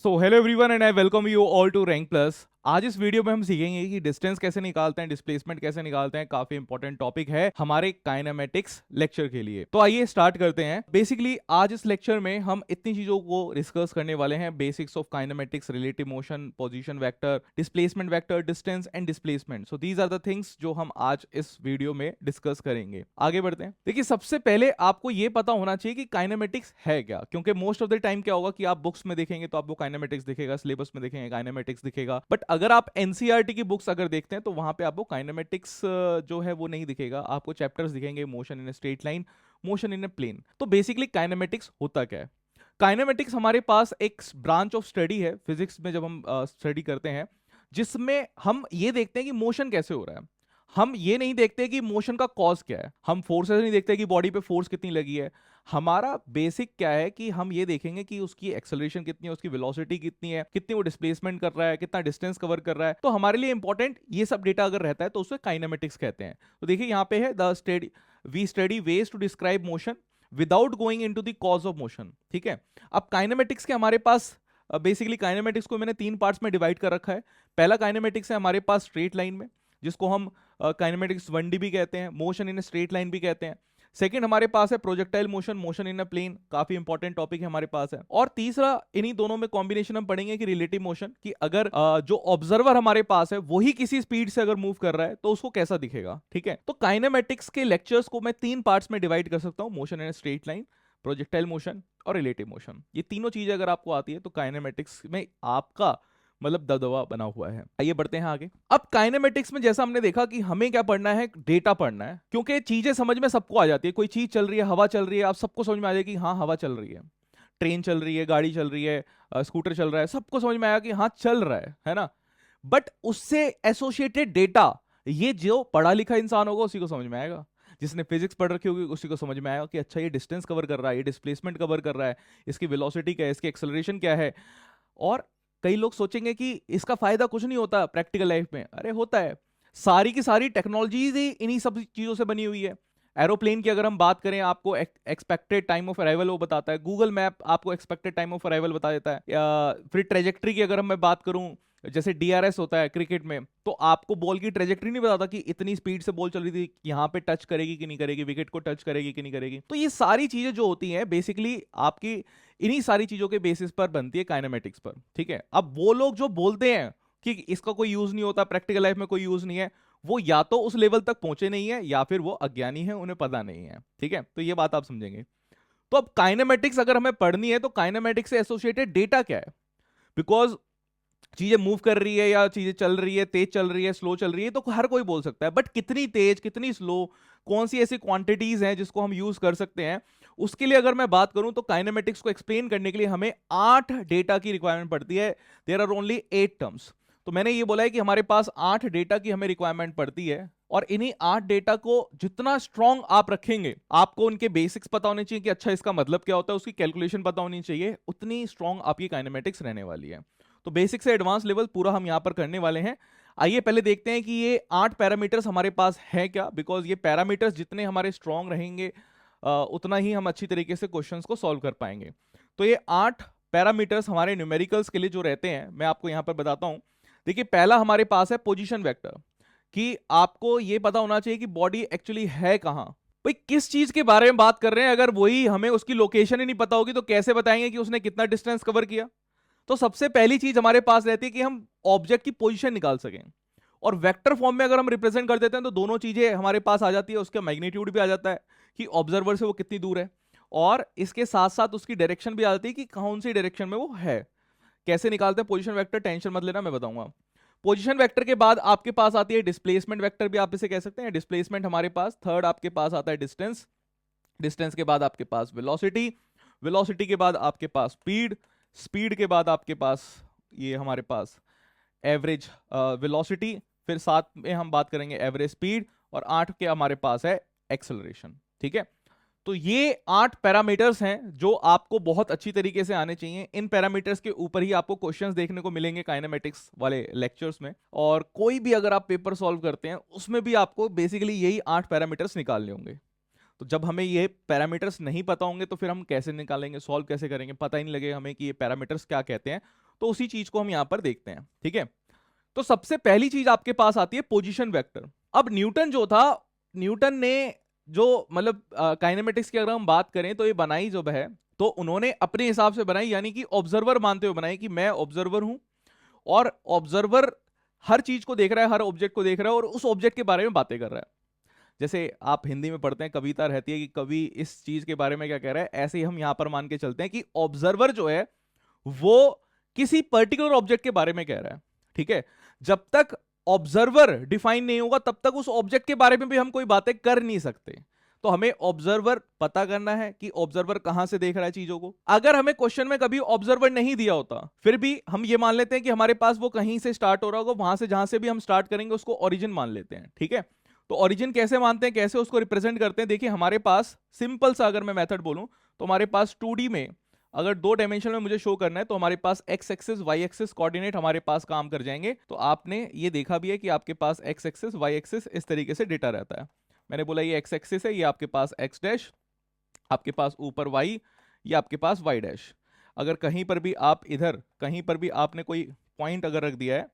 So hello everyone and I welcome you all to Rank Plus. आज इस video में हम सीखेंगे कि डिस्टेंस कैसे निकालते हैं, डिस्प्लेसमेंट कैसे निकालते हैं। काफी इंपॉर्टेंट टॉपिक है हमारे काइनेमेटिक्स लेक्चर के लिए। तो आइए स्टार्ट करते हैं। बेसिकली आज इस लेक्चर में हम इतनी चीजों को डिस्कस करने वाले हैं: basics of kinematics, relative motion, position vector, displacement vector, distance and displacement. So these are the things जो हम आज इस वीडियो में डिस्कस करेंगे। आगे बढ़ते हैं। देखिए, सबसे पहले आपको ये पता होना चाहिए कि काइनेमेटिक्स है क्या, क्योंकि मोस्ट ऑफ द टाइम क्या होगा कि आप बुक्स में देखेंगे तो आपको काइनेमेटिक्स दिखेगा, सिलेबस में देखेंगे काइनेमेटिक्स दिखेगा, बट अगर आप एनसीईआरटी की बुक्स अगर देखते हैं तो वहां पे आपको काइनेमेटिक्स जो है वो नहीं दिखेगा। आपको चैप्टर्स दिखेंगे: motion in a straight line, motion in a plane. तो बेसिकली काइनेमेटिक्स होता क्या है? काइनेमेटिक्स हमारे पास एक ब्रांच ऑफ स्टडी है फिजिक्स में, जब हम स्टडी करते हैं, जिसमें हम ये देखते हैं कि मोशन कैसे हो रहा है। हम ये नहीं देखते कि मोशन का कॉज क्या है, हम फोर्सेस नहीं देखते कि बॉडी पे फोर्स कितनी लगी है। हमारा बेसिक क्या है कि हम ये देखेंगे कि उसकी एक्सेलरेशन कितनी है, उसकी वेलोसिटी कितनी है, कितनी वो डिस्प्लेसमेंट कर रहा है, कितना डिस्टेंस कवर कर रहा है। तो हमारे लिए इंपॉर्टेंट ये सब डेटा अगर रहता है तो उसे काइनेमेटिक्स कहते हैं। तो देखिए यहाँ पे है the study we study ways to describe motion without going into the cause of motion. ठीक है, अब काइनेमेटिक्स के हमारे पास बेसिकली काइनेमेटिक्स को मैंने 3 पार्ट्स में डिवाइड कर रखा है। पहला काइनेमेटिक्स है हमारे पास स्ट्रेट लाइन में, जिसको हम काइनेमेटिक्स 1D भी कहते हैं, motion in a straight line भी कहते हैं। सेकंड हमारे पास है projectile motion, motion in a plane, काफी इंपॉर्टेंट टॉपिक है हमारे पास है। और तीसरा इन्हीं दोनों में कॉम्बिनेशन हम पढ़ेंगे कि रिलेटिव मोशन, कि अगर जो ऑब्जर्वर हमारे पास है वही किसी स्पीड से अगर मूव कर रहा है तो उसको कैसा दिखेगा। ठीक है, तो काइनेमेटिक्स के लेक्चर्स को मैं 3 पार्ट्स में डिवाइड कर सकता हूं: motion in a straight line, projectile motion और रिलेटिव मोशन। ये तीनों चीजें अगर आपको आती है तो काइनेमेटिक्स में आपका मतलब दबदबा बना हुआ है। आइए बढ़ते हैं आगे। अब काइनेमेटिक्स में जैसा हमने देखा कि हमें क्या पढ़ना है, डेटा पढ़ना है, क्योंकि चीजें समझ में सबको आ जाती है। कोई चीज चल रही है, हवा चल रही है, आप सबको समझ में आ जाएगी हाँ हवा चल रही है। ट्रेन चल रही है, गाड़ी चल रही है, स्कूटर चल रहा है, सबको समझ में आया कि हाँ चल रहा है ना। बट उससे एसोसिएटेड डेटा, ये जो पढ़ा लिखा इंसान होगा उसी को समझ में आएगा। जिसने फिजिक्स पढ़ रखी होगी उसी को समझ में आएगा कि अच्छा ये डिस्टेंस कवर कर रहा है, ये डिस्प्लेसमेंट कवर कर रहा है, इसकी वेलोसिटी क्या है, इसकी एक्सेलरेशन क्या है। और कई लोग सोचेंगे कि इसका फायदा कुछ नहीं होता प्रैक्टिकल लाइफ में। अरे होता है, सारी की सारी टेक्नोलॉजीज ही इन्हीं सब चीजों से बनी हुई है। एरोप्लेन की अगर हम बात करें, आपको एक्सपेक्टेड टाइम ऑफ अराइवल वो बताता है। गूगल मैप आपको एक्सपेक्टेड टाइम ऑफ अराइवल बता देता है। या फिर ट्रेजेक्ट्री की अगर मैं बात करूं, जैसे डीआरएस होता है क्रिकेट में, तो आपको बॉल की ट्रेजेक्ट्री नहीं बताता कि इतनी स्पीड से बॉल चल रही थी, यहाँ पे टच करेगी कि नहीं करेगी, विकेट को टच करेगी कि नहीं करेगी। तो ये सारी चीजें जो होती हैं बेसिकली आपकी इन्हीं सारी चीजों के बेसिस पर बनती है काइनेमेटिक्स पर। ठीक है, अब वो लोग जो बोलते हैं कि इसका कोई यूज नहीं होता, प्रैक्टिकल लाइफ में कोई यूज नहीं है, वो या तो उस लेवल तक पहुंचे नहीं है या फिर वो अज्ञानी है, उन्हें पता नहीं है। ठीक है, तो ये बात आप समझेंगे। तो अब काइनेमेटिक्स अगर हमें पढ़नी है तो काइनेमेटिक्स से एसोसिएटेड डेटा क्या है? बिकॉज चीजें मूव कर रही है या चीजें चल रही है, तेज चल रही है, स्लो चल रही है, तो हर कोई बोल सकता है, बट कितनी तेज कितनी स्लो, कौन सी ऐसी क्वांटिटीज हैं जिसको हम यूज कर सकते हैं, उसके लिए अगर मैं बात करूं तो काइनेमेटिक्स को एक्सप्लेन करने के लिए हमें 8 डेटा की रिक्वायरमेंट पड़ती है। There are only 8 terms. तो मैंने ये बोला है कि हमारे पास 8 डेटा की हमें रिक्वायरमेंट पड़ती है, और इन्हीं 8 डेटा को जितना स्ट्रांग आप रखेंगे, आपको उनके बेसिक्स पता होने चाहिए कि अच्छा इसका मतलब क्या होता है, उसकी कैलकुलेशन पता होनी चाहिए, उतनी स्ट्रांग आपकी काइनेमेटिक्स रहने वाली है। तो बेसिक से एडवांस लेवल पूरा हम यहां पर करने वाले हैं। आइए पहले देखते हैं कि ये 8 पैरामीटर्स हमारे पास है क्या, बिकॉज ये पैरामीटर्स जितने हमारे स्ट्रांग रहेंगे उतना ही हम अच्छी तरीके से क्वेश्चंस को सॉल्व कर पाएंगे। तो ये 8 पैरामीटर्स हमारे न्यूमेरिकल्स के लिए जो रहते हैं, मैं आपको यहां पर बताता हूं। देखिए, पहला हमारे पास है पोजीशन वेक्टर, कि आपको ये पता होना चाहिए कि बॉडी एक्चुअली है कहां। भाई किस चीज के बारे में बात कर रहे हैं, अगर वही हमें उसकी लोकेशन ही नहीं पता होगी तो कैसे बताएंगे कि उसने कितना डिस्टेंस कवर किया। तो सबसे पहली चीज हमारे पास रहती है कि हम ऑब्जेक्ट की पोजीशन निकाल सकें, और वेक्टर फॉर्म में अगर हम रिप्रेजेंट कर देते हैं तो दोनों चीजें हमारे पास आ जाती है। उसका मैग्नीट्यूड भी आ जाता है कि ऑब्जर्वर से वो कितनी दूर है, और इसके साथ साथ उसकी डायरेक्शन भी आ जाती है कि कौन सी डायरेक्शन में वो है। कैसे निकालते हैं पोजीशन वेक्टर, टेंशन मत लेना, मैं बताऊंगा। पोजीशन वेक्टर के बाद आपके पास आती है डिस्प्लेसमेंट वेक्टर, भी आप इसे कह सकते हैं। डिस्प्लेसमेंट हमारे पास थर्ड आपके पास आता है डिस्टेंस, डिस्टेंस के बाद आपके पास वेलोसिटी, वेलोसिटी के बाद आपके पास स्पीड, स्पीड के बाद आपके पास ये हमारे पास एवरेज वेलोसिटी, फिर साथ में हम बात करेंगे एवरेज स्पीड, और 8 के हमारे पास है एक्सेलरेशन। ठीक है, तो ये 8 पैरामीटर्स हैं जो आपको बहुत अच्छी तरीके से आने चाहिए। इन पैरामीटर्स के ऊपर ही आपको क्वेश्चंस देखने को मिलेंगे काइनेमेटिक्स वाले लेक्चर्स में, और कोई भी अगर आप पेपर सॉल्व करते हैं उसमें भी आपको बेसिकली यही 8 पैरामीटर्स निकालने होंगे। तो जब हमें ये पैरामीटर्स नहीं पता होंगे तो फिर हम कैसे निकालेंगे, सॉल्व कैसे करेंगे, पता ही नहीं लगेगा हमें कि ये पैरामीटर्स क्या कहते हैं। तो उसी चीज को हम यहां पर देखते हैं, ठीक है। तो सबसे पहली चीज आपके पास आती है पोजीशन वेक्टर। अब न्यूटन जो था, न्यूटन ने जो मतलब काइनेमेटिक्स की अगर हम बात करें तो ये बनाई जो है, तो उन्होंने अपने हिसाब से बनाई, यानी कि ऑब्जर्वर मानते हुए बनाई कि मैं ऑब्जर्वर हूं और ऑब्जर्वर हर चीज को देख रहा है, हर ऑब्जेक्ट को देख रहा है और उस ऑब्जेक्ट के बारे में बातें कर रहा है। जैसे आप हिंदी में पढ़ते हैं, कविता रहती है कि कवि इस चीज के बारे में क्या कह रहा है, ऐसे ही हम यहां पर मान के चलते हैं कि ऑब्जर्वर जो है वो किसी पर्टिकुलर ऑब्जेक्ट के बारे में कह रहा है, ठीक है। जब तक ऑब्जर्वर डिफाइन नहीं होगा तब तक उस ऑब्जेक्ट के बारे में भी हम कोई बातें कर नहीं सकते। तो हमें ऑब्जर्वर पता करना है कि ऑब्जर्वर कहां से देख रहा है चीजों को। अगर हमें क्वेश्चन में कभी ऑब्जर्वर नहीं दिया होता, फिर भी हम ये मान लेते हैं कि हमारे पास वो कहीं से स्टार्ट हो रहा होगा, वहां से जहां से भी हम स्टार्ट करेंगे उसको ओरिजिन मान लेते हैं, ठीक है। तो ओरिजिन कैसे मानते हैं, कैसे उसको रिप्रेजेंट करते हैं, देखिए हमारे पास सिंपल सा अगर मैं मेथड बोलूं तो हमारे पास 2D में अगर 2 डायमेंशन में मुझे शो करना है तो हमारे पास X axis Y axis coordinate हमारे पास काम कर जाएंगे। तो आपने ये देखा भी है कि आपके पास एक्स एक्सिस वाई एक्सिस इस तरीके से डेटा रहता है। मैंने बोला ये एक्स एक्सिस है, ये आपके पास एक्स डैश, आपके पास ऊपर वाई, ये आपके पास वाई डैश। अगर कहीं पर भी आप इधर कहीं पर भी आपने कोई पॉइंट अगर रख दिया है,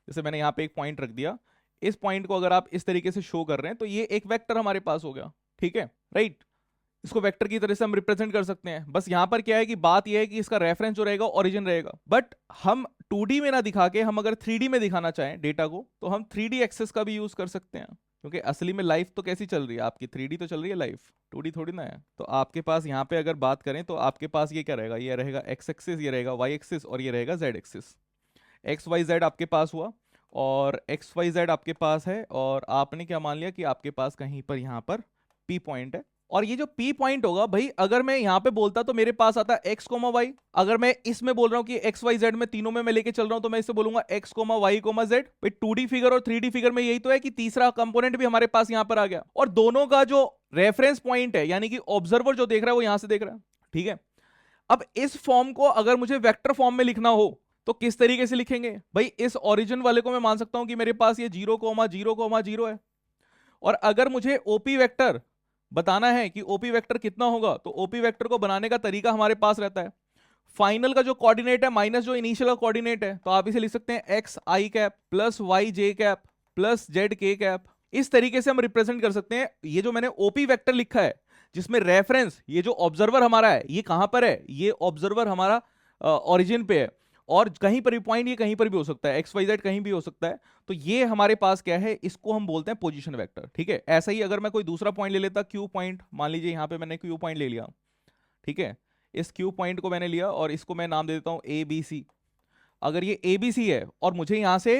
जैसे मैंने यहाँ पे एक पॉइंट रख दिया, इस पॉइंट को अगर आप इस तरीके से शो कर रहे हैं तो ये एक वेक्टर हमारे पास हो गया, ठीक है, राइट। इसको वेक्टर की तरह से हम रिप्रेजेंट कर सकते हैं। बस यहां पर क्या है कि बात यह है कि इसका रेफरेंस जो रहेगा ओरिजिन रहेगा। बट हम 2D में ना दिखा के हम अगर 3D में दिखाना चाहें डेटा को तो हम 3D एक्सेस का भी यूज कर सकते हैं, क्योंकि असली में लाइफ तो कैसी चल रही है आपकी, 3D तो चल रही है लाइफ, 2D थोड़ी ना है। तो आपके पास यहाँ पे अगर बात करें तो आपके पास ये क्या रहेगा, ये रहेगा एक्स एक्सिस, ये रहेगा वाई एक्सिस और ये रहेगा Z axis. X Y Z आपके पास हुआ और एक्स वाई जेड आपके पास है और आपने क्या मान लिया कि आपके पास कहीं पर यहाँ पर पी पॉइंट है। और ये जो पी पॉइंट होगा भाई, अगर मैं यहां पे बोलता तो मेरे पास आता एक्स कोमा वाई। अगर मैं इसमें बोल रहा हूं कि एक्स वाई जेड में तीनों में मैं लेके चल रहा हूं तो मैं इसे बोलूंगा X comma Y comma Z. भाई 2D फिगर और 3D फिगर में यही तो है कि तीसरा कंपोनेंट भी हमारे पास यहां पर आ गया और दोनों का जो रेफरेंस पॉइंट है, यानी कि ऑब्जर्वर जो देख रहा है वो यहां से देख रहा है, ठीक है। अब इस फॉर्म को अगर मुझे वेक्टर फॉर्म में लिखना हो तो किस तरीके से लिखेंगे भाई, इस ओरिजिन वाले को मैं मान सकता हूं कि मेरे पास ये 0,0,0 है। और अगर मुझे ओपी वेक्टर बताना है कि ओपी वेक्टर कितना होगा तो ओपी वेक्टर को बनाने का तरीका हमारे पास रहता है, फाइनल का जो कोऑर्डिनेट है माइनस जो इनिशियल का कोऑर्डिनेट है, तो आप इसे लिख सकते हैं x I cap plus Y J cap plus Z के कैप। इस तरीके से हम रिप्रेजेंट कर सकते हैं। ये जो मैंने ओपी वेक्टर लिखा है जिसमें रेफरेंस ये जो ऑब्जर्वर हमारा है ये कहां पर है, ये ऑब्जर्वर हमारा ओरिजिन पे है और कहीं पर भी पॉइंट ये कहीं पर भी हो सकता है, एक्स वाई जेड कहीं भी हो सकता है। तो ये हमारे पास क्या है, इसको हम बोलते हैं पोजीशन वेक्टर, ठीक है। ऐसा ही अगर मैं कोई दूसरा पॉइंट ले लेता, क्यू पॉइंट मान लीजिए, यहां पे मैंने क्यू पॉइंट ले लिया, ठीक है। इस क्यू पॉइंट को मैंने लिया और इसको मैं नाम दे देता हूं ए बी सी। अगर ये ए बी सी है और मुझे यहां से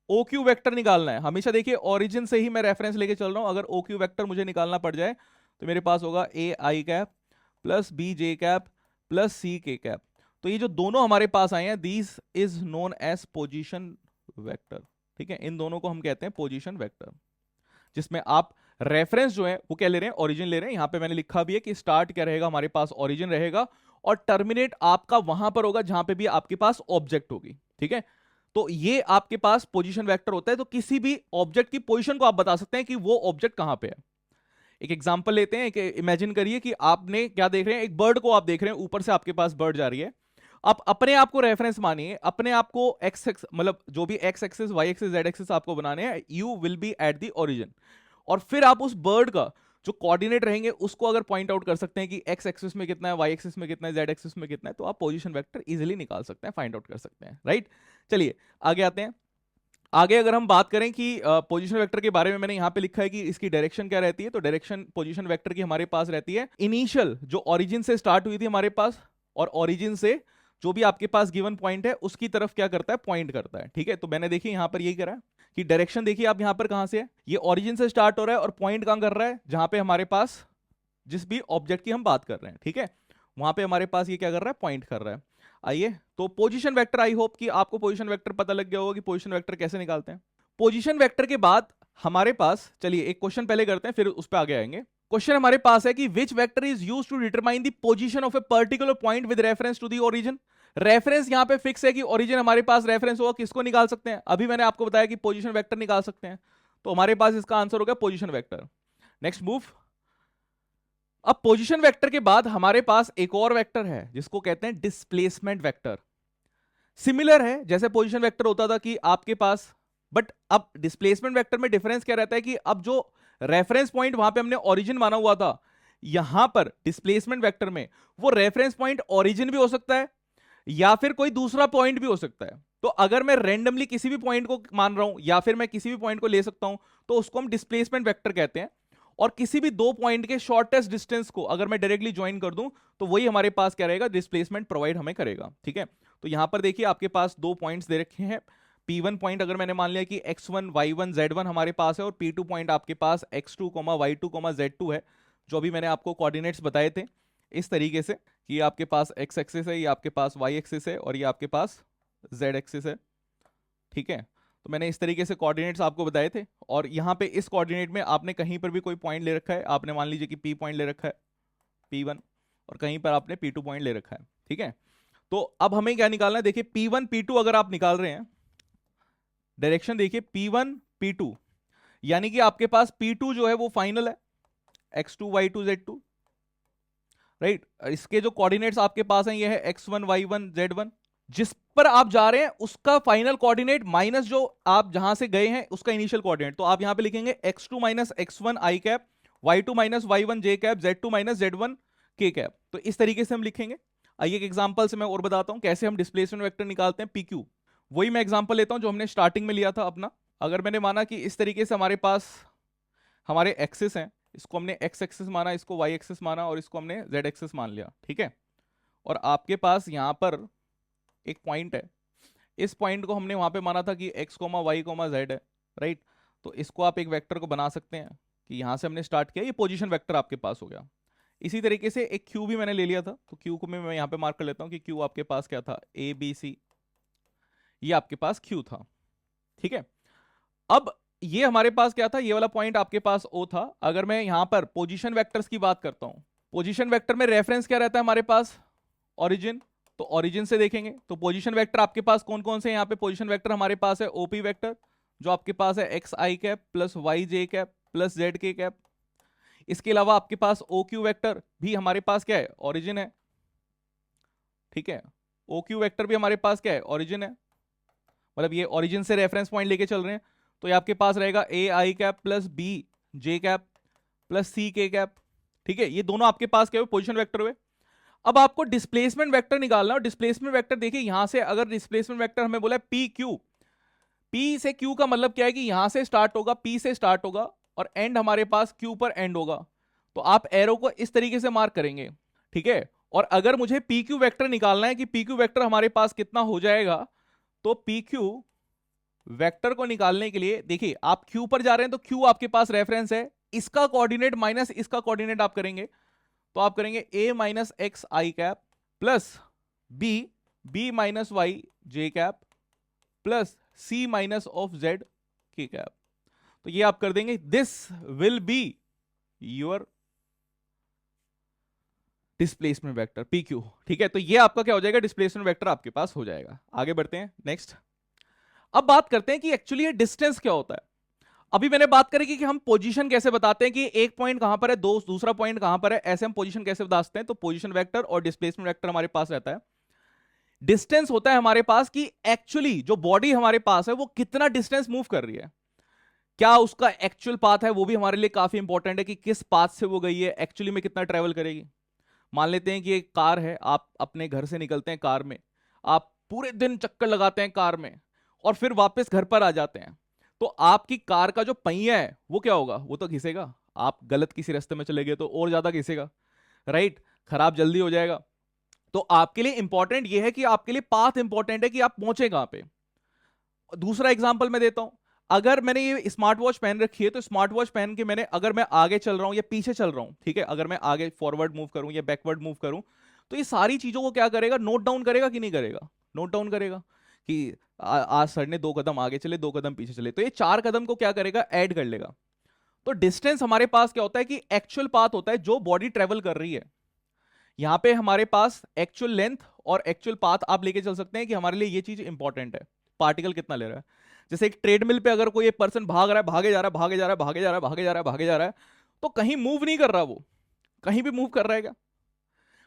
ओ क्यू वेक्टर निकालना है, हमेशा देखिए ओरिजिन से ही मैं रेफरेंस लेके चल रहा हूं, अगर ओ क्यू वेक्टर मुझे निकालना पड़ जाए तो मेरे पास होगा A I cap plus B J cap plus C K cap. तो ये जो दोनों हमारे पास आए हैं these is known as position vector, ठीक है। इन दोनों को हम कहते हैं पोजीशन वेक्टर, जिसमें आप रेफरेंस जो है वो क्या ले रहे हैं, ओरिजिन ले रहे हैं। यहां पे मैंने लिखा भी है कि स्टार्ट क्या रहेगा, हमारे पास ओरिजिन रहेगा और टर्मिनेट आपका वहां पर होगा जहां पे भी आपके पास ऑब्जेक्ट होगी, ठीक है। तो ये आपके पास पोजीशन वेक्टर होता है। तो किसी भी ऑब्जेक्ट की पोजीशन को आप बता सकते हैं कि वो ऑब्जेक्ट कहां पे है। एक एग्जांपल लेते हैं, एक इमेजिन करिए कि आपने क्या देख रहे हैं, एक बर्ड को आप देख रहे हैं, ऊपर से आपके पास बर्ड जा रही है। आप अपने आप को रेफरेंस मानिए, अपने आप को एक्स एक्स मतलब जो भी X axis Y axis Z axis आपको बनाने हैं, you will be at the origin. और फिर आप उस बर्ड का जो कोऑर्डिनेट रहेंगे उसको अगर पॉइंट आउट कर सकते हैं कि एक्स एक्सिस में कितना है, वाई एक्सिस में कितना है, जेड एक्सिस में कितना है, तो आप पोजीशन वेक्टर इजीली निकाल सकते हैं, फाइंड आउट कर सकते हैं, राइट। चलिए आगे आते हैं। आगे अगर हम बात करें कि पोजीशन वेक्टर के बारे में, मैंने यहां पे लिखा है कि इसकी डायरेक्शन क्या रहती है। तो डायरेक्शन पोजीशन वेक्टर की हमारे पास रहती है इनिशियल जो ओरिजिन से स्टार्ट हुई थी हमारे पास, और ओरिजिन से जो भी आपके पास गिवन पॉइंट है उसकी तरफ क्या करता है, पॉइंट करता है, ठीक है। तो मैंने देखिए यहां पर यही करा कि डायरेक्शन देखिए आप यहां पर कहां से है, ये ओरिजिन से स्टार्ट हो रहा है और पॉइंट कहां कर रहा है, जहां पे हमारे पास जिस भी ऑब्जेक्ट की हम बात कर रहे हैं, ठीक है, वहां पे हमारे पास ये क्या कर रहा है, पॉइंट कर रहा है। आइए तो पोजीशन वेक्टर, आई होप कि आपको पोजीशन वेक्टर पता लग गया होगा कि पोजीशन वेक्टर कैसे निकालते हैं। पोजीशन वेक्टर के बाद हमारे पास, चलिए एक क्वेश्चन पहले करते हैं फिर उस पर आगे आएंगे। क्वेश्चन हमारे पास है कि which vector is used to determine the position of a particular point with reference to the origin. Reference यहां पे फिक्स है कि ओरिजिन हमारे पास रेफरेंस होगा, किसको निकाल सकते हैं, अभी मैंने आपको बताया कि पोजीशन वेक्टर निकाल सकते हैं, तो हमारे पास इसका आंसर होगा पोजीशन वेक्टर। Next move. अब पोजीशन वेक्टर के बाद हमारे पास एक और वेक्टर है जिसको कहते हैं डिस्प्लेसमेंट वेक्टर। सिमिलर है जैसे पोजीशन वेक्टर होता था कि आपके पास, बट अब डिस्प्लेसमेंट वेक्टर में डिफरेंस क्या रहता है कि अब जो रेफरेंस पॉइंट वहां पे हमने ओरिजिन माना हुआ था, यहां पर डिस्प्लेसमेंट वेक्टर में वो रेफरेंस पॉइंट ओरिजिन भी हो सकता है या फिर कोई दूसरा पॉइंट भी हो सकता है। तो अगर मैं रैंडमली किसी भी पॉइंट को मान रहा हूं या फिर मैं किसी भी पॉइंट को ले सकता हूं, तो उसको हम डिस्प्लेसमेंट वेक्टर कहते हैं। और किसी भी दो पॉइंट के शॉर्टेस्ट डिस्टेंस को अगर मैं डायरेक्टली ज्वाइन कर दूं, तो वही हमारे पास क्या रहेगा, डिस्प्लेसमेंट प्रोवाइड हमें करेगा। ठीक है, तो यहां पर देखिए आपके पास दो पॉइंट्स दे रखे हैं। P1 पॉइंट अगर मैंने मान लिया कि x1 y1 z1 हमारे पास है, और P2 पॉइंट आपके पास x2 y2 z2 है, जो अभी मैंने आपको कोऑर्डिनेट्स बताए थे इस तरीके से कि ये आपके पास x एक्सिस है, ये आपके पास y एक्सिस है, और ये आपके पास z एक्सिस है। ठीक है, तो मैंने इस तरीके से कोऑर्डिनेट्स आपको बताए थे, और यहाँ पे इस कोऑर्डिनेट में आपने कहीं पर भी कोई पॉइंट ले रखा है, आपने मान लीजिए कि P पॉइंट ले रखा है P1, और कहीं पर आपने P2 पॉइंट ले रखा है। ठीक है, तो अब हमें क्या निकालना है, देखिए P1 P2 अगर आप निकाल रहे हैं, डायरेक्शन देखिए P1 P2, यानी कि आपके पास P2 जो है वो फाइनल है x2 y2 z2, राइट। इसके जो कोऑर्डिनेट्स आपके पास हैं ये है x1 y1 z1, जिस पर आप जा रहे हैं उसका फाइनल कोऑर्डिनेट माइनस जो आप जहां से गए हैं उसका इनिशियल कोऑर्डिनेट। तो आप यहां पे लिखेंगे x2 minus x1 i cap, y2 minus y1 j cap, z2 minus z1 k cap. तो इस तरीके से हम लिखेंगे। आइए एक एग्जांपल से मैं और बताता हूं कैसे हम डिस्प्लेसमेंट वेक्टर निकालते हैं pq। वही मैं एग्जांपल लेता हूं जो हमने स्टार्टिंग में लिया था अपना। अगर मैंने माना कि इस तरीके से हमारे पास हमारे एक्सिस हैं, इसको हमने x एक्सिस माना, इसको y एक्सिस माना, और इसको हमने z एक्सिस मान लिया। ठीक है, और आपके पास यहां पर एक पॉइंट है, इस पॉइंट को हमने वहां पे माना था कि x, y, z है, राइट। तो इसको आप एक वेक्टर को बना सकते हैं कि यहां से हमने स्टार्ट किया, ये पोजीशन वेक्टर आपके पास हो गया। इसी तरीके से एक q भी मैंने ले लिया था, तो q को मैं यहां पे मार्क कर लेता हूं कि q आपके पास क्या था, a b c, ये आपके पास q था। ठीक है, अब ये हमारे पास क्या था, ये वाला पॉइंट आपके पास o था। अगर मैं यहां पर पोजीशन वेक्टर्स की बात करता हूं, पोजीशन वेक्टर में रेफरेंस क्या रहता है हमारे पास, ओरिजिन। तो ओरिजिन से देखेंगे तो पोजीशन वेक्टर आपके पास कौन कौन से हैं, यहाँ पे पोजीशन वेक्टर हमारे पास है ओपी वेक्टर, जो आपके पास है x I cap plus Y J cap plus Z के कैप। इसके अलावा आपके पास ओ क्यू वेक्टर भी हमारे पास क्या है, ओरिजिन है। ठीक है, ओ क्यू वेक्टर भी हमारे पास क्या है, ओरिजिन है, मतलब ये ओरिजिन से रेफरेंस पॉइंट लेके चल रहे हैं। तो ये आपके पास रहेगा A I cap plus B J cap plus C K cap. ठीक है, ये दोनों आपके पास क्या हुए, पोजीशन वेक्टर हुए। अब आपको डिस्प्लेसमेंट वेक्टर निकालना है। डिस्प्लेसमेंट वेक्टर देखिए यहां से अगर डिस्प्लेसमेंट वेक्टर हमें बोला पी क्यू, पी से क्यू का मतलब क्या है कि यहां से स्टार्ट होगा, पी से स्टार्ट होगा और एंड हमारे पास क्यू पर एंड होगा। तो आप एरो को इस तरीके से मार्क करेंगे। ठीक है, और अगर मुझे पी क्यू वेक्टर निकालना है कि पी क्यू वेक्टर हमारे पास कितना हो जाएगा, तो पी क्यू वेक्टर को निकालने के लिए देखिए आप क्यू पर जा रहे हैं, तो क्यू आपके पास रेफरेंस है, इसका कोऑर्डिनेट माइनस इसका कोऑर्डिनेट आप करेंगे, तो आप करेंगे a minus X I cap plus B minus Y J cap plus C minus of Z के कैप। तो ये आप कर देंगे, this will be your displacement vector P Q. ठीक है, तो ये आपका क्या हो जाएगा, डिस्प्लेसमेंट वेक्टर आपके पास हो जाएगा। आगे बढ़ते हैं नेक्स्ट। अब बात करते हैं कि एक्चुअली ये डिस्टेंस क्या होता है। अभी मैंने बात करी कि हम पोजीशन कैसे बताते हैं कि एक पॉइंट कहां पर है, दूसरा पॉइंट कहां पर है, ऐसे हम पोजीशन कैसे बताते हैं। तो पोजीशन वेक्टर और डिस्प्लेसमेंट वेक्टर हमारे पास रहता है। डिस्टेंस होता है हमारे पास कि एक्चुअली जो बॉडी हमारे पास है वो कितना डिस्टेंस मूव कर रही है, क्या उसका एक्चुअल पाथ है, वो भी हमारे लिए काफी इंपॉर्टेंट है कि किस पाथ से वो गई है, एक्चुअली में कितना ट्रेवल करेगी। मान लेते हैं कि एक कार है, आप अपने घर से निकलते हैं कार में, आप पूरे दिन चक्कर लगाते हैं कार में और फिर वापस घर पर आ जाते हैं, तो आपकी कार का जो पहिया है वो क्या होगा, वो तो घिसेगा। आप गलत किसी रास्ते में चले गए तो और ज्यादा घिसेगा, राइट, खराब जल्दी हो जाएगा। तो आपके लिए इंपॉर्टेंट ये है कि आपके लिए पाथ इंपॉर्टेंट है कि आप पहुंचे कहां पे। दूसरा एग्जांपल मैं देता हूं, अगर मैंने ये स्मार्ट वॉच पहन रखी है, तो स्मार्ट वॉच पहन के मैंने, अगर मैं आगे चल रहा हूं या पीछे चल रहा हूं, ठीक है, अगर मैं आगे फॉरवर्ड मूव करूं या बैकवर्ड मूव करूं, तो ये सारी चीजों को क्या करेगा, नोट डाउन करेगा कि नहीं करेगा, नोट डाउन करेगा कि आज सर ने 2 कदम आगे चले, 2 कदम पीछे चले, तो ये 4 कदम को क्या करेगा, ऐड कर लेगा। तो डिस्टेंस हमारे पास क्या होता है कि एक्चुअल पाथ होता है जो बॉडी ट्रेवल कर रही है। यहां पे हमारे पास एक्चुअल लेंथ और एक्चुअल पाथ आप लेके चल सकते हैं कि हमारे लिए ये चीज इंपॉर्टेंट है, पार्टिकल कितना ले रहा है। जैसे एक ट्रेडमिल पे अगर कोई एक पर्सन भाग रहा है, भागे जा रहा है, भागे जा रहा है, भागे जा रहा है, भागे जा रहा है, भागे जा रहा है, तो कहीं मूव नहीं कर रहा, वो कहीं भी मूव कर रहा है।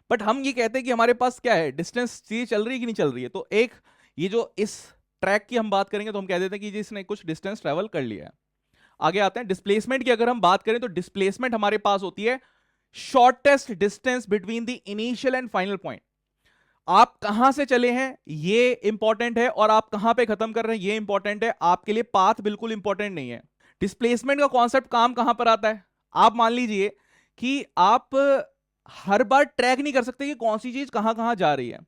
बट हम ये कहते हैं कि हमारे पास क्या है, डिस्टेंस चीज चल रही है कि नहीं चल रही है। तो एक ये जो इस ट्रैक की हम बात करेंगे तो हम कह देते हैं कि इसने कुछ डिस्टेंस ट्रेवल कर लिया है। आगे आते हैं डिस्प्लेसमेंट की। अगर हम बात करें तो डिस्प्लेसमेंट हमारे पास होती है shortest distance between the initial and final point. आप कहां से चले हैं ये इंपॉर्टेंट है, और आप कहां पे खत्म कर रहे हैं ये इंपॉर्टेंट है। आपके लिए पाथ बिल्कुल इंपॉर्टेंट नहीं है। डिस्प्लेसमेंट का कॉन्सेप्ट काम कहां पर आता है? आप मान लीजिए कि आप हर बार ट्रैक नहीं कर सकते कि कौन सी चीज कहां कहां जा रही है।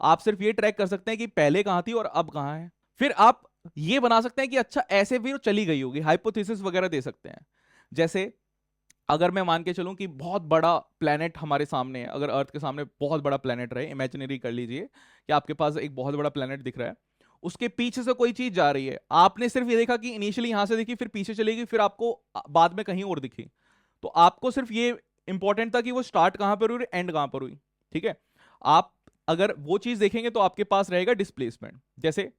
आप सिर्फ ये ट्रैक कर सकते हैं कि पहले कहां थी और अब कहां है। फिर आप ये बना सकते हैं कि अच्छा ऐसे भी वो चली गई होगी, हाइपोथेसिस वगैरह दे सकते हैं। जैसे अगर मैं मान के चलूं कि बहुत बड़ा प्लेनेट हमारे सामने है, अगर अर्थ के सामने बहुत बड़ा प्लेनेट रहे, इमेजिनरी कर लीजिए कि आपके पास एक बहुत बड़ा प्लेनेट दिख रहा है, उसके पीछे से कोई चीज जा रही है। आपने सिर्फ ये देखा कि इनिशियली यहां से दिखी, फिर पीछे चलेगी, फिर आपको बाद में कहीं और दिखी। तो आपको सिर्फ ये इंपॉर्टेंट था कि वो स्टार्ट कहां पर हुई, एंड कहां पर हुई। ठीक है, आप अगर वो चीज देखेंगे तो आपके पास रहेगा डिस्प्लेसमेंट। जैसे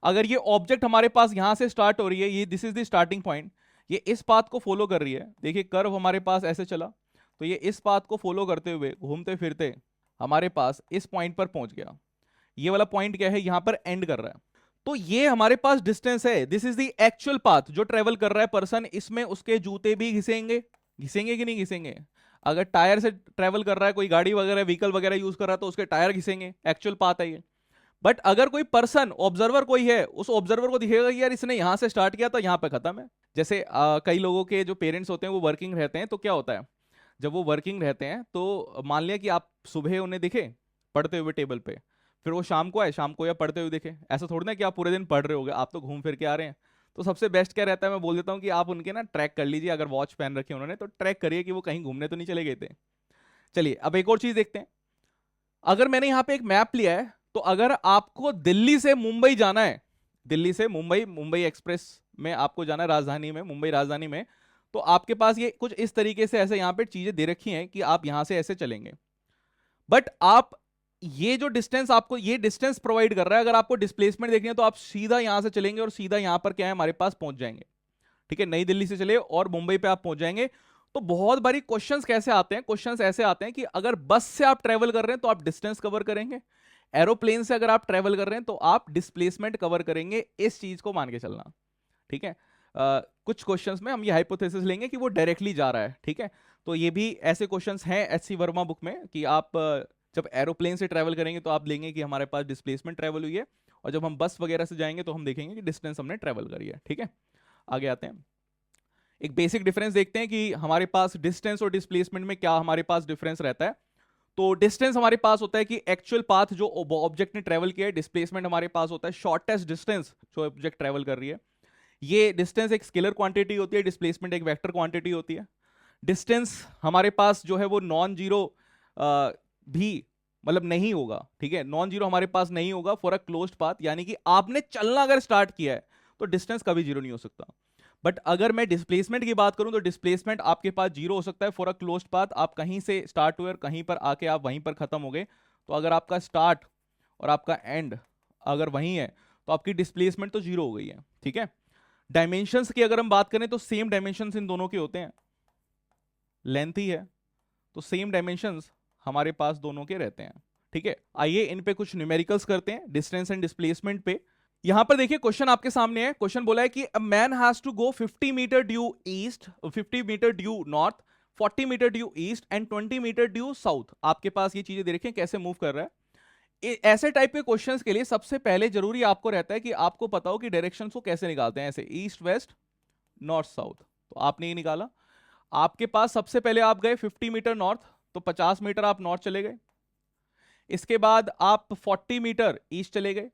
अगर ये ऑब्जेक्ट हमारे पास यहां से स्टार्ट हो रही है, ये this is the starting point, ये इस पाथ को फॉलो कर रही है। देखिए कर्व हमारे पास ऐसे चला, तो ये इस पाथ को फॉलो करते हुए घूमते फिरते हमारे पास इस पॉइंट पर पहुंच गया। ये वाला पॉइंट क्या है, यहां पर एंड कर रहा है। तो ये हमारे पास डिस्टेंस है, this is the actual path जो ट्रेवल कर रहा है पर्सन। इसमें उसके जूते भी घिसेंगे, घिसेंगे कि नहीं घिसेंगे? अगर टायर से ट्रेवल कर रहा है, कोई गाड़ी वगैरह व्हीकल वगैरह यूज कर रहा है, तो उसके टायर घिसेंगे, एक्चुअल पाथ है ये। बट अगर कोई पर्सन ऑब्जर्वर कोई है, उस ऑब्जर्वर को दिखेगा कि यार इसने यहां से स्टार्ट किया तो यहां पे खत्म है। जैसे कई लोगों के जो पेरेंट्स होते हैं वो वर्किंग रहते हैं, तो क्या होता है जब वो वर्किंग रहते हैं तो मान लिया कि आप सुबह उन्हें दिखे पढ़ते हुए टेबल पे, फिर वो शाम को आए, शाम को या पढ़ते हुए दिखे। ऐसा थोड़ी ना कि आप पूरे दिन पढ़ रहे होगे, आप तो घूम फिर के आ रहे हैं। तो सबसे बेस्ट क्या रहता है, मैं बोल देता हूँ कि आप उनके ना ट्रैक कर लीजिए। अगर वॉच पहन रखी है उन्होंने तो ट्रैक करिए कि वो कहीं घूमने तो नहीं चले गए थे। चलिए अब एक और चीज देखते हैं। अगर मैंने यहां पे एक मैप लिया है, तो अगर आपको दिल्ली से मुंबई जाना है, दिल्ली से मुंबई, मुंबई एक्सप्रेस में आपको जाना है, राजधानी में, मुंबई राजधानी में, तो आपके पास ये कुछ इस तरीके से ऐसे यहां पे चीजें दे रखी हैं कि आप यहां से ऐसे चलेंगे। बट आप ये जो डिस्टेंस आपको ये डिस्टेंस प्रोवाइड कर रहा है, अगर आपको डिस्प्लेसमेंट देखनी है तो आप सीधा यहां से चलेंगे और सीधा यहां पर क्या है हमारे पास पहुंच जाएंगे। ठीक है, नई दिल्ली से चले और मुंबई पे आप पहुंच जाएंगे। तो बहुत बारी क्वेश्चंस कैसे आते हैं, क्वेश्चंस ऐसे आते हैं कि अगर बस से आप ट्रेवल कर रहे हैं तो आप डिस्टेंस कवर करेंगे, एरोप्लेन से अगर आप ट्रेवल कर रहे हैं तो आप डिस्प्लेसमेंट कवर करेंगे। इस चीज को मान के चलना। ठीक है, कुछ क्वेश्चंस में हम ये हाइपोथेसिस लेंगे कि वो डायरेक्टली जा रहा है। ठीक है, तो ये भी ऐसे क्वेश्चंस हैं एचसी वर्मा बुक में कि आप जब एरोप्लेन से ट्रेवल करेंगे तो आप लेंगे कि हमारे पास डिस्प्लेसमेंट ट्रेवल हुई है, और जब हम बस वगैरह से जाएंगे तो हम देखेंगे कि डिस्टेंस हमने ट्रेवल करी है। ठीक है, आगे आते हैं। एक बेसिक डिफरेंस देखते हैं कि हमारे पास डिस्टेंस और डिस्प्लेसमेंट में क्या हमारे पास डिफरेंस रहता है। तो डिस्टेंस हमारे पास होता है कि एक्चुअल पाथ जो ऑब्जेक्ट ने ट्रेवल किया है, डिस्प्लेसमेंट हमारे पास होता है शॉर्टेस्ट डिस्टेंस जो ऑब्जेक्ट ट्रेवल कर रही है। ये डिस्टेंस एक स्केलर क्वांटिटी होती है, डिस्प्लेसमेंट एक वेक्टर क्वांटिटी होती है। डिस्टेंस हमारे पास जो है वो नॉन जीरो भी मतलब नहीं होगा। ठीक है, नॉन जीरो हमारे पास नहीं होगा फॉर अ क्लोज्ड पाथ, यानी कि आपने चलना अगर स्टार्ट किया है तो डिस्टेंस कभी जीरो नहीं हो सकता। बट अगर मैं डिस्प्लेसमेंट की बात करूं तो डिस्प्लेसमेंट आपके पास जीरो हो सकता है फॉर अ क्लोज्ड पाथ। आप कहीं से स्टार्ट हुए और कहीं पर आके आप वहीं पर खत्म हो गए, तो अगर आपका स्टार्ट और आपका एंड अगर वहीं है तो आपकी डिस्प्लेसमेंट तो जीरो हो गई है। ठीक है, डायमेंशंस की अगर हम बात करें तो सेम डायमेंशंस इन दोनों के होते हैं, लेंथ ही है तो सेम डायमेंशंस हमारे पास दोनों के रहते हैं। ठीक है, आइए इन पे कुछ न्यूमेरिकल्स करते हैं डिस्टेंस एंड डिस्प्लेसमेंट पे। यहां पर देखिए क्वेश्चन आपके सामने है। क्वेश्चन बोला है कि a man has to go 50 metre due east, 50 metre due north, 40 metre due east and 20 metre due south. आपके पास ये चीजें दे रखी हैं, कैसे मूव कर रहा है। ऐसे टाइप के क्वेश्चंस के लिए सबसे पहले जरूरी आपको रहता है कि आपको पता हो कि डायरेक्शंस को कैसे निकालते हैं, ऐसे ईस्ट वेस्ट नॉर्थ साउथ। तो आपने ये निकाला, आपके पास सबसे पहले आप गए 50 मीटर नॉर्थ, तो 50 मीटर आप नॉर्थ चले गए। इसके बाद आप 40 मीटर ईस्ट चले गए।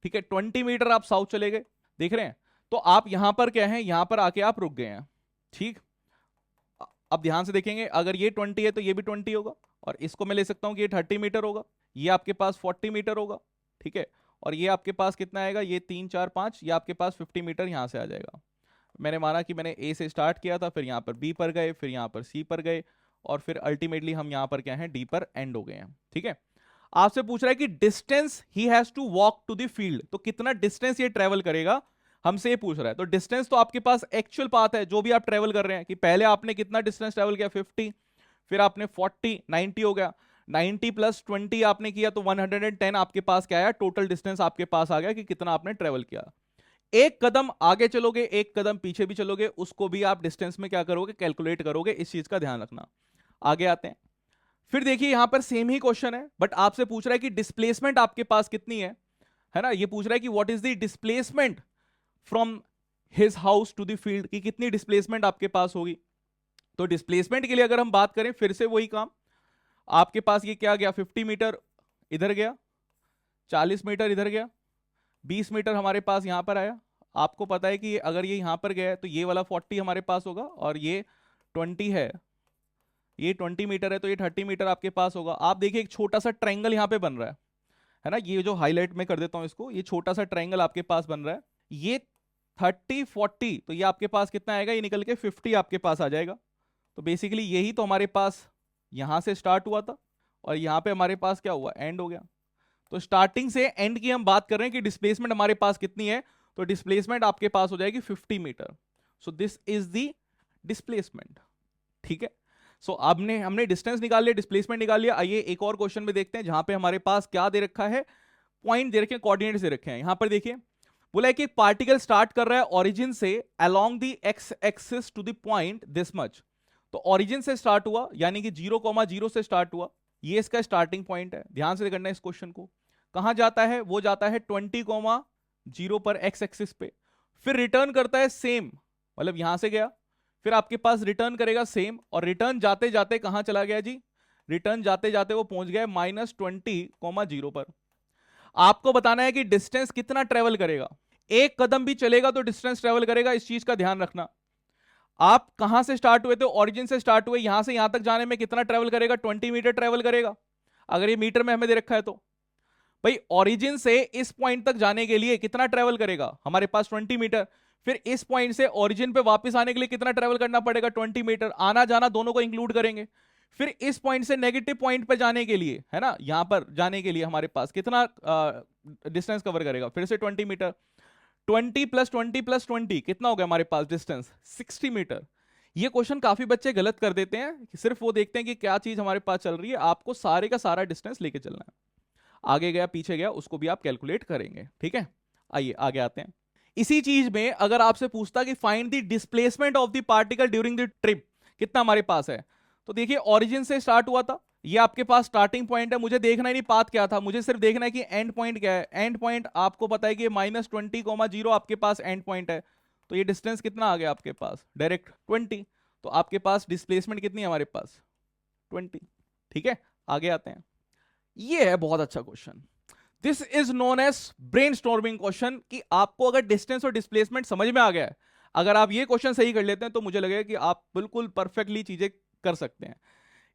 ठीक है, 20 मीटर आप साउथ चले गए। देख रहे हैं, तो आप यहां पर क्या है, यहां पर आके आप रुक गए हैं। ठीक, अब ध्यान से देखेंगे, अगर ये 20 है तो ये भी 20 होगा, और इसको मैं ले सकता हूं कि ये 30 मीटर होगा, ये आपके पास 40 मीटर होगा। ठीक है, और ये आपके पास कितना आएगा, ये 3 4 5, ये आपके पास 50 मीटर यहां से आ जाएगा। मैंने माना कि मैंने ए से स्टार्ट किया था, फिर यहां पर बी पर गए, फिर यहां पर सी पर गए, और फिर अल्टीमेटली हम यहां पर क्या है, डी पर एंड हो गए हैं। ठीक है, आपसे पूछ रहा है कि distance he has to walk to the field, तो कितना डिस्टेंस ये ट्रेवल करेगा, हमसे ये पूछ रहा है। तो डिस्टेंस तो आपके पास एक्चुअल पाथ है जो भी आप ट्रेवल कर रहे हैं, कि पहले आपने कितना डिस्टेंस ट्रेवल किया 50, फिर आपने 40, 90 हो गया। 90 प्लस 20 आपने किया तो 110 आपके पास क्या आया, टोटल डिस्टेंस आपके पास आ गया कि कितना आपने ट्रेवल किया। एक कदम आगे चलोगे, एक कदम पीछे भी चलोगे, उसको भी आप डिस्टेंस में क्या करोगे, कैलकुलेट करोगे। इस चीज का ध्यान रखना। आगे आते हैं। फिर देखिए यहां पर सेम ही क्वेश्चन है, बट आपसे पूछ रहा है कि डिस्प्लेसमेंट आपके पास कितनी है ना। ये पूछ रहा है कि what is the displacement from his house to the field, की कितनी डिस्प्लेसमेंट आपके पास होगी। तो डिस्प्लेसमेंट के लिए अगर हम बात करें, फिर से वही काम, आपके पास ये क्या गया, 50 मीटर इधर गया, 40 मीटर इधर गया, 20 मीटर हमारे पास यहां पर आया। आपको पता है कि अगर ये यहां पर गया है तो ये वाला 40 हमारे पास होगा, और ये 20 है, ये 20 मीटर है तो ये 30 मीटर आपके पास होगा। आप देखिए एक छोटा सा ट्रायंगल यहां पे बन रहा है ना। ये जो हाईलाइट में कर देता हूं इसको, ये छोटा सा ट्रायंगल आपके पास बन रहा है। ये 30 40, तो ये आपके पास कितना आएगा, ये निकल के 50 आपके पास आ जाएगा। तो बेसिकली यही तो हमारे पास यहां से स्टार्ट हुआ था, और यहां पे हमारे पास क्या हुआ, एंड हो गया। तो स्टार्टिंग से एंड की हम बात कर रहे हैं कि डिस्प्लेसमेंट हमारे पास कितनी है, तो डिस्प्लेसमेंट आपके पास हो जाएगी 50 metre. So this is the displacement. ठीक है। सो हमने हमने डिस्टेंस निकाल लिया, डिस्प्लेसमेंट निकाल लिया। आइए एक और क्वेश्चन में देखते हैं, जहां पे हमारे पास क्या दे रखा है, पॉइंट दे रखे हैं, कोऑर्डिनेट्स दे रखे हैं। यहां पर देखिए बोला है कि पार्टिकल स्टार्ट कर रहा है ओरिजिन से along the X axis to the point this much. तो ओरिजिन से स्टार्ट हुआ, यानी कि 0,0 से स्टार्ट हुआ, ये इसका स्टार्टिंग पॉइंट है। ध्यान से करना है इस क्वेश्चन को। कहां जाता है, वो जाता है 20,0 पर एक्स एक्सिस पे, फिर रिटर्न करता है सेम, मतलब यहां से गया, फिर आपके पास रिटर्न करेगा सेम, और रिटर्न जाते जाते कहां चला गया जी, रिटर्न जाते जाते वो पहुंच गया -20,0 पर। आपको बताना है कि डिस्टेंस कितना ट्रेवल करेगा। एक कदम भी चलेगा तो डिस्टेंस ट्रेवल करेगा, इस चीज का ध्यान रखना। आप कहां से स्टार्ट हुए थे, ओरिजिन से स्टार्ट हुए, यहां से यहां तक जाने में कितना ट्रेवल करेगा, 20 मीटर ट्रेवल करेगा। अगर ये मीटर में हमें दे रखा है तो भाई ओरिजिन से इस पॉइंट तक जाने के लिए कितना ट्रेवल करेगा, हमारे पास 20 मीटर। फिर इस पॉइंट से ओरिजिन पे वापस आने के लिए कितना ट्रेवल करना पड़ेगा, 20 मीटर। आना जाना दोनों को इंक्लूड करेंगे। फिर इस पॉइंट से नेगेटिव पॉइंट पे जाने के लिए, है ना, यहां पर जाने के लिए हमारे पास कितना डिस्टेंस कवर करेगा, फिर से 20 मीटर। 20 प्लस 20 प्लस 20 कितना हो गया हमारे पास डिस्टेंस, 60 मीटर। ये क्वेश्चन काफी बच्चे गलत कर देते हैं कि सिर्फ वो देखते हैं कि क्या चीज हमारे पास चल रही है, आपको सारे का सारा डिस्टेंस लेके चलना है। आगे गया पीछे गया उसको भी आप कैलकुलेट करेंगे। ठीक है, आइए आगे आते हैं। इसी चीज में अगर आपसे पूछता कि find the displacement of the particle during the trip, कितना हमारे पास है, तो देखिए ओरिजिन से स्टार्ट हुआ था, ये आपके पास स्टार्टिंग पॉइंट है। मुझे देखना ही नहीं पाथ क्या था, मुझे सिर्फ देखना है कि एंड पॉइंट क्या है। एंड पॉइंट आपको पता है कि -20,0 आपके पास एंड पॉइंट है। तो ये डिस्टेंस कितना आ गया आपके पास, डायरेक्ट 20। तो आपके पास डिस्प्लेसमेंट कितनी है हमारे पास, 20। ठीक है, आगे आते हैं। ये है बहुत अच्छा question, this is known as brainstorming question, कि आपको अगर डिस्टेंस और डिस्प्लेसमेंट समझ में आ गया है, अगर आप ये क्वेश्चन सही कर लेते हैं तो मुझे लगेगा कि आप बिल्कुल परफेक्टली चीजें कर सकते हैं।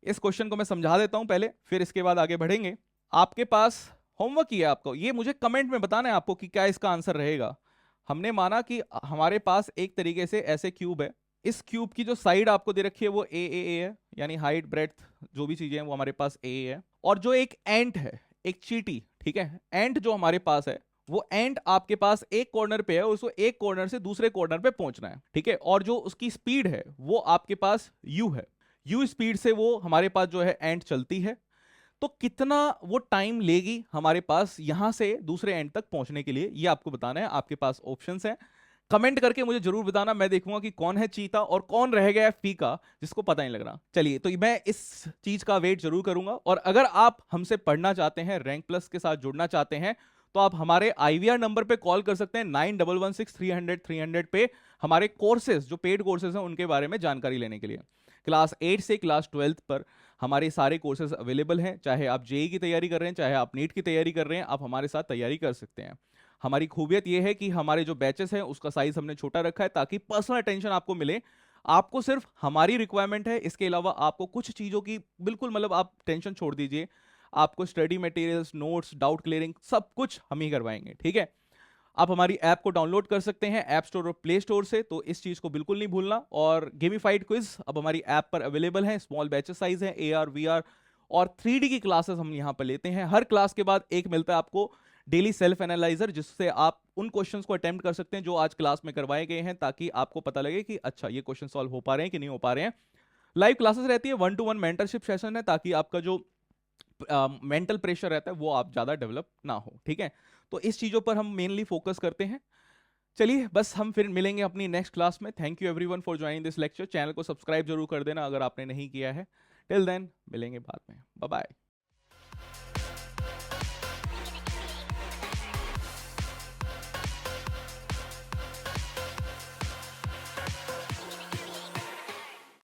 इस क्वेश्चन को मैं समझा देता हूं पहले, फिर इसके बाद आगे बढ़ेंगे। आपके पास होमवर्क ही है आपको, ये मुझे कमेंट में बताना है आपको कि क्या इसका आंसर रहेगा। हमने माना कि हमारे पास एक तरीके से ऐसे क्यूब है, इस क्यूब की जो साइड आपको दे रखी है वो ए है, यानी हाइट ब्रेड्थ जो भी चीजें हैं वो हमारे पास ए है। और जो एक एंट है, एक चींटी, ठीक है, एंट जो हमारे पास है, वो एंट आपके पास एक कॉर्नर पे है, उसको एक कॉर्नर से दूसरे कॉर्नर पे पहुंचना है। ठीक है, और जो उसकी स्पीड है वो आपके पास यू है, यू स्पीड से वो हमारे पास जो है एंट चलती है। तो कितना वो टाइम लेगी हमारे पास यहां से दूसरे एंड तक पहुंचने के लिए, ये आपको बताना है। आपके पास ऑप्शंस हैं, कमेंट करके मुझे जरूर बताना, मैं देखूंगा कि कौन है चीता और कौन रह गया है फीका जिसको पता नहीं लग रहा। चलिए, तो मैं इस चीज का वेट जरूर करूंगा। और अगर आप हमसे पढ़ना चाहते हैं, रैंक प्लस के साथ जुड़ना चाहते हैं, तो आप हमारे IVR नंबर पे कॉल कर सकते हैं, 9116 पे, हमारे कोर्सेज जो पेड कोर्सेज हैं उनके बारे में जानकारी लेने के लिए। क्लास 8 से क्लास 12 पर हमारे सारे कोर्सेज अवेलेबल हैं। चाहे आप जेई की तैयारी कर रहे हैं, चाहे आप नीट की तैयारी कर रहे हैं, आप हमारे साथ तैयारी कर सकते हैं। हमारी खूबियत यह है कि हमारे जो बैचेस हैं उसका साइज हमने छोटा रखा है, ताकि पर्सनल अटेंशन आपको मिले। आपको सिर्फ हमारी रिक्वायरमेंट है, इसके अलावा आपको कुछ चीज़ों की बिल्कुल, मतलब आप टेंशन छोड़ दीजिए। आपको study materials, notes, doubt clearing सब कुछ हम ही करवाएंगे। ठीक है, आप हमारी ऐप को डाउनलोड कर सकते हैं ऐप स्टोर और प्ले स्टोर से, तो इस चीज़ को बिल्कुल नहीं भूलना। और गेमिफाइड क्विज अब हमारी ऐप पर अवेलेबल है, स्मॉल बैचेस साइज है, AR VR और 3D की क्लासेस हम यहाँ पर लेते हैं। हर क्लास के बाद एक मिलता है आपको डेली सेल्फ एनालाइजर, जिससे आप उन क्वेश्चंस को अटेम्प्ट कर सकते हैं जो आज क्लास में करवाए गए हैं, ताकि आपको पता लगे कि अच्छा ये क्वेश्चन सॉल्व हो पा रहे हैं कि नहीं हो पा रहे हैं। लाइव क्लासेस रहती है, 1-to-1 मेंटरशिप सेशन है, ताकि आपका जो मेंटल प्रेशर रहता है वो आप ज़्यादा डेवलप ना हो, ठीक है। तो इस चीज़ों पर हम मेनली फोकस करते हैं। चलिए बस हम फिर मिलेंगे अपनी नेक्स्ट क्लास में। Thank you everyone for joining this lecture. Channel को सब्सक्राइब जरूर कर देना अगर आपने नहीं किया है। टिल देन मिलेंगे बाद में। Bye bye.